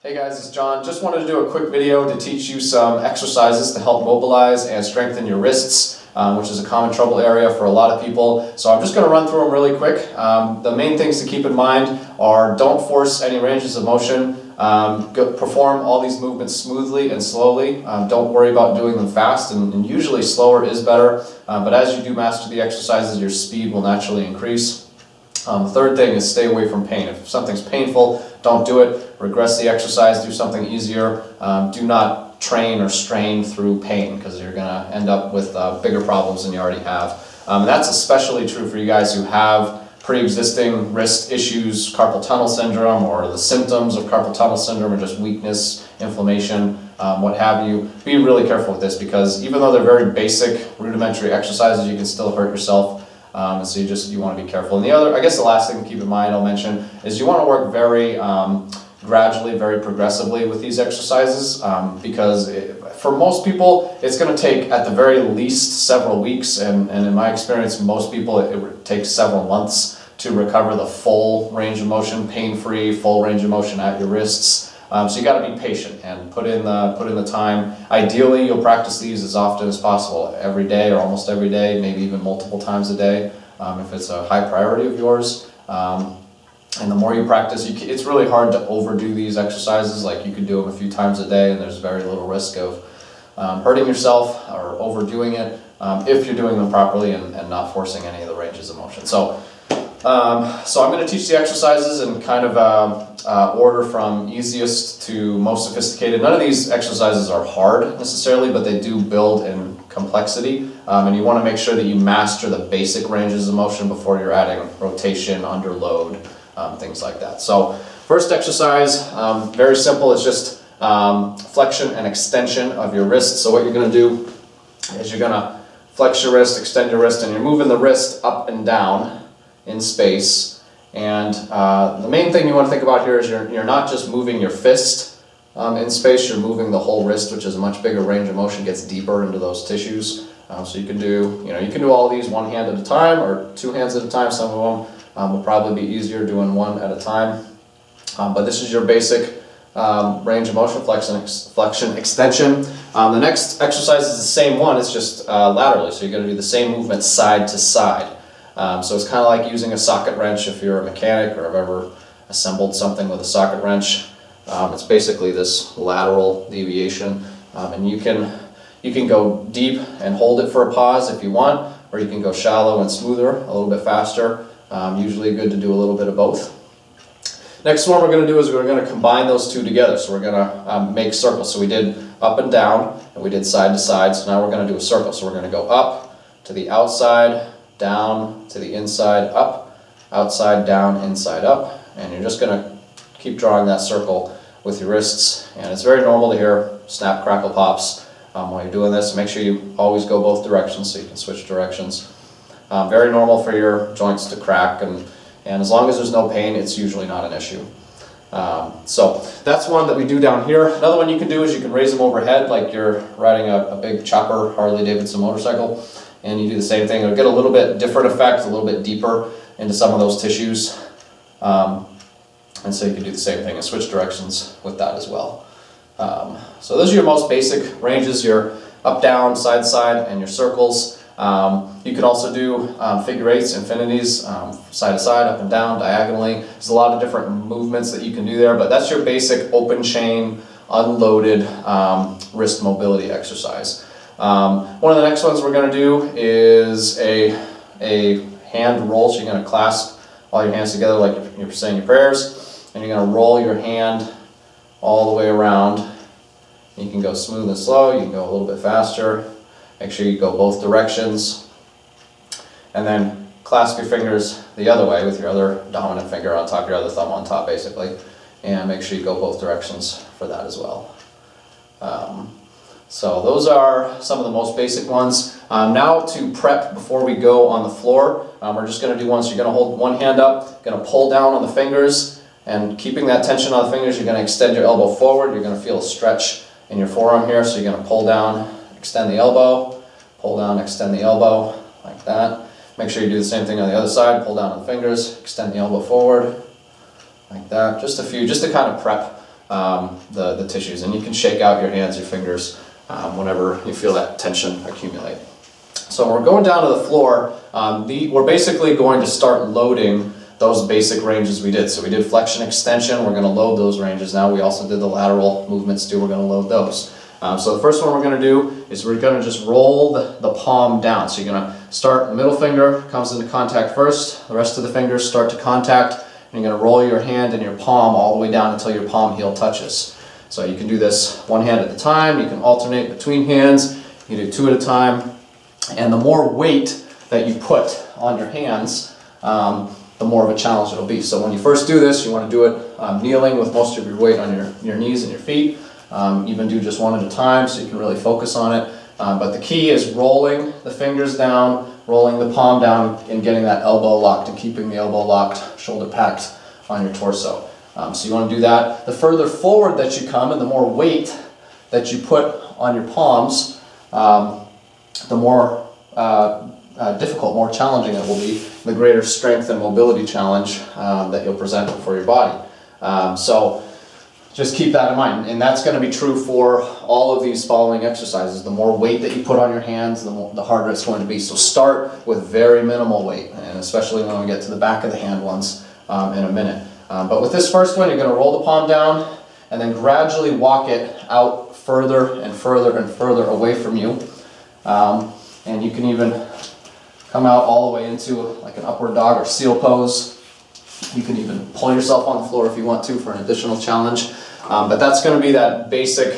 Hey guys, it's John. Just wanted to do a quick video to teach you some exercises to help mobilize and strengthen your wrists, which is a common trouble area for a lot of people. So I'm just going to run through them really quick. The main things to keep in mind are don't force any ranges of motion. Perform all these movements smoothly and slowly. Don't worry about doing them fast, and usually slower is better. But as you do master the exercises, your speed will naturally increase. The third thing is stay away from pain. If something's painful, don't do it. Regress the exercise, do something easier. Do not train or strain through pain because you're going to end up with bigger problems than you already have. And that's especially true for you guys who have pre-existing wrist issues, carpal tunnel syndrome, or the symptoms of carpal tunnel syndrome, or just weakness, inflammation, what have you. Be really careful with this because even though they're very basic, rudimentary exercises, you can still hurt yourself. And so you want to be careful. And I guess the last thing to keep in mind, I'll mention, is you want to work very gradually, very progressively with these exercises because for most people, it's going to take at the very least several weeks, and in my experience, most people, it takes several months to recover the full range of motion, pain-free, full range of motion at your wrists. So you got to be patient and put in the time. Ideally, you'll practice these as often as possible, every day or almost every day, maybe even multiple times a day, if it's a high priority of yours. And the more you practice, it's really hard to overdo these exercises. Like you could do them a few times a day, and there's very little risk of hurting yourself or overdoing it if you're doing them properly and not forcing any of the ranges of motion. So I'm going to teach the exercises in kind of order from easiest to most sophisticated. None of these exercises are hard necessarily, but they do build in complexity. And you want to make sure that you master the basic ranges of motion before you're adding rotation, under load, things like that. So first exercise, very simple. It's just flexion and extension of your wrist. So what you're going to do is you're going to flex your wrist, extend your wrist, and you're moving the wrist up and down in space. And the main thing you want to think about here is you're not just moving your fist in space, you're moving the whole wrist, which is a much bigger range of motion, gets deeper into those tissues. So you can do all these one hand at a time or two hands at a time. Some of them will probably be easier doing one at a time. But this is your basic range of motion, flexion, extension. The next exercise is the same one, it's just laterally. So you're going to do the same movement side to side. So it's kind of like using a socket wrench if you're a mechanic or have ever assembled something with a socket wrench. It's basically this lateral deviation, and you can go deep and hold it for a pause if you want, or you can go shallow and smoother, a little bit faster. Usually good to do a little bit of both. Next one we're going to do is we're going to combine those two together. So we're going to make circles. So we did up and down, and we did side to side. So now we're going to do a circle. So we're going to go up to the outside, down to the inside, up, outside, down, inside, up, and you're just going to keep drawing that circle with your wrists. And it's very normal to hear snap, crackle, pops while you're doing this. Make sure you always go both directions so you can switch directions. Very normal for your joints to crack, and as long as there's no pain, it's usually not an issue. So that's one that we do down here. Another one you can do is you can raise them overhead like you're riding a big chopper Harley Davidson motorcycle. And you do the same thing. It'll get a little bit different effect, a little bit deeper into some of those tissues. And so you can do the same thing and switch directions with that as well. So those are your most basic ranges, your up, down, side, side, and your circles. You can also do figure eights, infinities, side to side, up and down, diagonally. There's a lot of different movements that you can do there, but that's your basic open chain, unloaded wrist mobility exercise. One of the next ones we're going to do is a hand roll. So you're going to clasp all your hands together like you're saying your prayers, and you're going to roll your hand all the way around. You can go smooth and slow, you can go a little bit faster. Make sure you go both directions, and then clasp your fingers the other way with your other dominant finger on top, your other thumb on top basically, and make sure you go both directions for that as well. So those are some of the most basic ones. Now to prep before we go on the floor, we're just going to do one. So you're going to hold one hand up, going to pull down on the fingers, and keeping that tension on the fingers, you're going to extend your elbow forward. You're going to feel a stretch in your forearm here. So you're going to pull down, extend the elbow, pull down, extend the elbow, like that. Make sure you do the same thing on the other side. Pull down on the fingers, extend the elbow forward, like that. Just a few, just to kind of prep the tissues. And you can shake out your hands, your fingers, whenever you feel that tension accumulate. So we're going down to the floor. We're basically going to start loading those basic ranges we did. So we did flexion, extension, we're going to load those ranges now. We also did the lateral movements too, we're going to load those. So the first one we're going to do is we're going to just roll the palm down. So you're going to start, the middle finger comes into contact first, the rest of the fingers start to contact, and you're going to roll your hand and your palm all the way down until your palm heel touches. So you can do this one hand at a time, you can alternate between hands, you can do two at a time, and the more weight that you put on your hands, the more of a challenge it'll be. So when you first do this, you want to do it kneeling with most of your weight on your knees and your feet. Even do just one at a time so you can really focus on it. But the key is rolling the fingers down, rolling the palm down, and getting that elbow locked and keeping the elbow locked, shoulder packed on your torso. So you want to do that. The further forward that you come and the more weight that you put on your palms, the more difficult, more challenging it will be, the greater strength and mobility challenge that you'll present for your body. So just keep that in mind, and that's going to be true for all of these following exercises. The more weight that you put on your hands, the harder it's going to be. So start with very minimal weight, and especially when we get to the back of the hand ones in a minute. But with this first one, you're going to roll the palm down and then gradually walk it out further and further and further away from you. And you can even come out all the way into like an upward dog or seal pose. You can even pull yourself on the floor if you want to for an additional challenge. But that's going to be that basic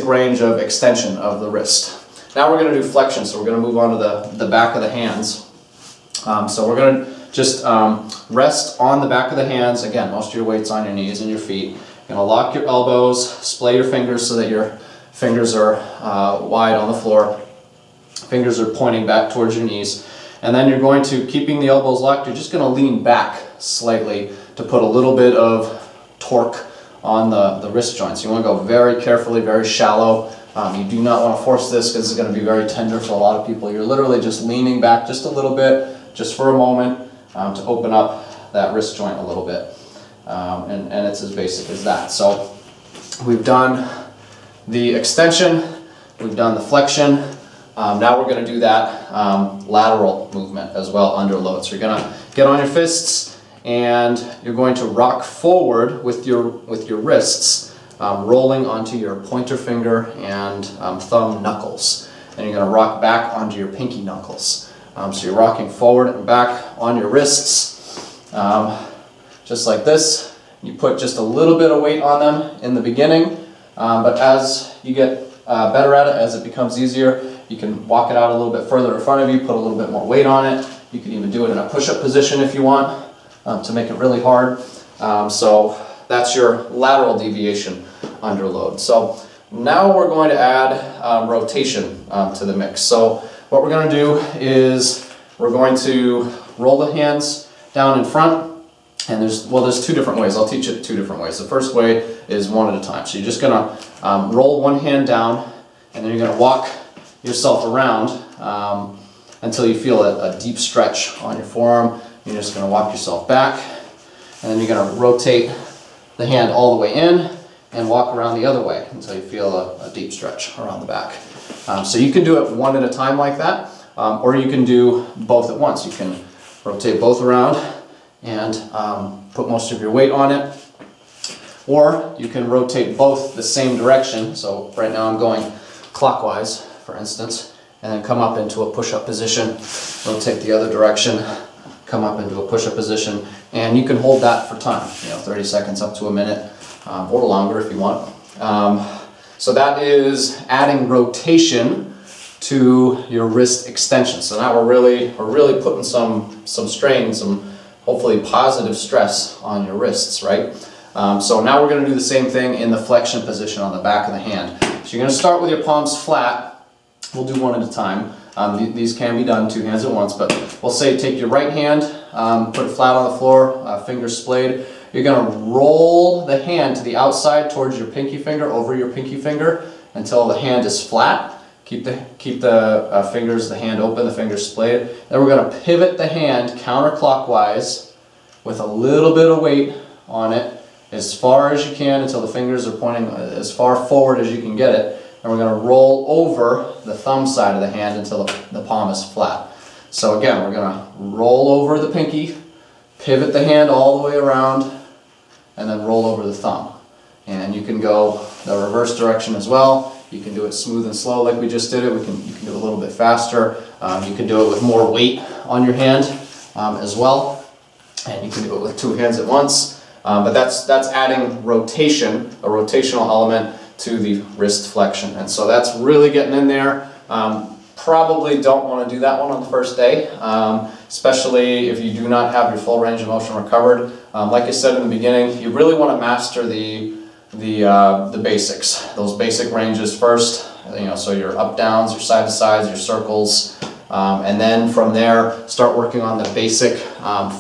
range of extension of the wrist. Now we're going to do flexion, so we're going to move on to the back of the hands. So we're going to just rest on the back of the hands. Again, most of your weight's on your knees and your feet. You're going to lock your elbows, splay your fingers so that your fingers are wide on the floor. Fingers are pointing back towards your knees. And then you're going to, keeping the elbows locked, you're just going to lean back slightly to put a little bit of torque on the wrist joints. You want to go very carefully, very shallow. You do not want to force this because it's going to be very tender for a lot of people. You're literally just leaning back just a little bit, just for a moment, to open up that wrist joint a little bit. And it's as basic as that. So we've done the extension, we've done the flexion. Now we're going to do that lateral movement as well under load. So you're going to get on your fists and you're going to rock forward with your wrists, rolling onto your pointer finger and thumb knuckles. And you're going to rock back onto your pinky knuckles. So you're rocking forward and back on your wrists, just like this. You put just a little bit of weight on them in the beginning, but as you get better at it, as it becomes easier, you can walk it out a little bit further in front of you, put a little bit more weight on it. You can even do it in a push-up position if you want, to make it really hard. So that's your lateral deviation under load. So now we're going to add rotation to the mix. So what we're going to do is we're going to roll the hands down in front, and there's two different ways. I'll teach it two different ways. The first way is one at a time. So you're just going to roll one hand down, and then you're going to walk yourself around until you feel a deep stretch on your forearm. You're just going to walk yourself back, and then you're going to rotate the hand all the way in and walk around the other way until you feel a deep stretch around the back. So you can do it one at a time like that, or you can do both at once. You can rotate both around and put most of your weight on it, or you can rotate both the same direction. So right now I'm going clockwise, for instance, and then come up into a push-up position, rotate the other direction, come up into a push-up position, and you can hold that for time, 30 seconds up to a minute, or longer if you want. So that is adding rotation to your wrist extension. So now we're really putting some strain, some hopefully positive stress on your wrists, right? So now we're going to do the same thing in the flexion position on the back of the hand. So you're going to start with your palms flat. We'll do one at a time. These can be done two hands at once, but we'll say take your right hand, put it flat on the floor, fingers splayed. You're going to roll the hand to the outside towards your pinky finger, over your pinky finger, until the hand is flat. Keep the fingers, the hand open, the fingers splayed. Then we're going to pivot the hand counterclockwise with a little bit of weight on it, as far as you can until the fingers are pointing as far forward as you can get it. And we're going to roll over the thumb side of the hand until the palm is flat. So again, we're going to roll over the pinky, pivot the hand all the way around, and then roll over the thumb. And you can go the reverse direction as well. You can do it smooth and slow like we just did it. You can do it a little bit faster. You can do it with more weight on your hand as well. And you can do it with two hands at once. But that's adding rotation, a rotational element to the wrist flexion. And so that's really getting in there. Probably don't want to do that one on the first day, especially if you do not have your full range of motion recovered. Like I said in the beginning, you really want to master the basics, those basic ranges first. So your up downs, your side to sides, your circles, and then from there start working on the basic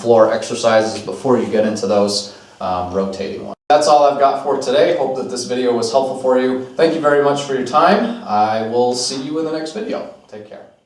floor exercises before you get into those rotating ones. That's all I've got for today. Hope that this video was helpful for you. Thank you very much for your time. I will see you in the next video. Take care.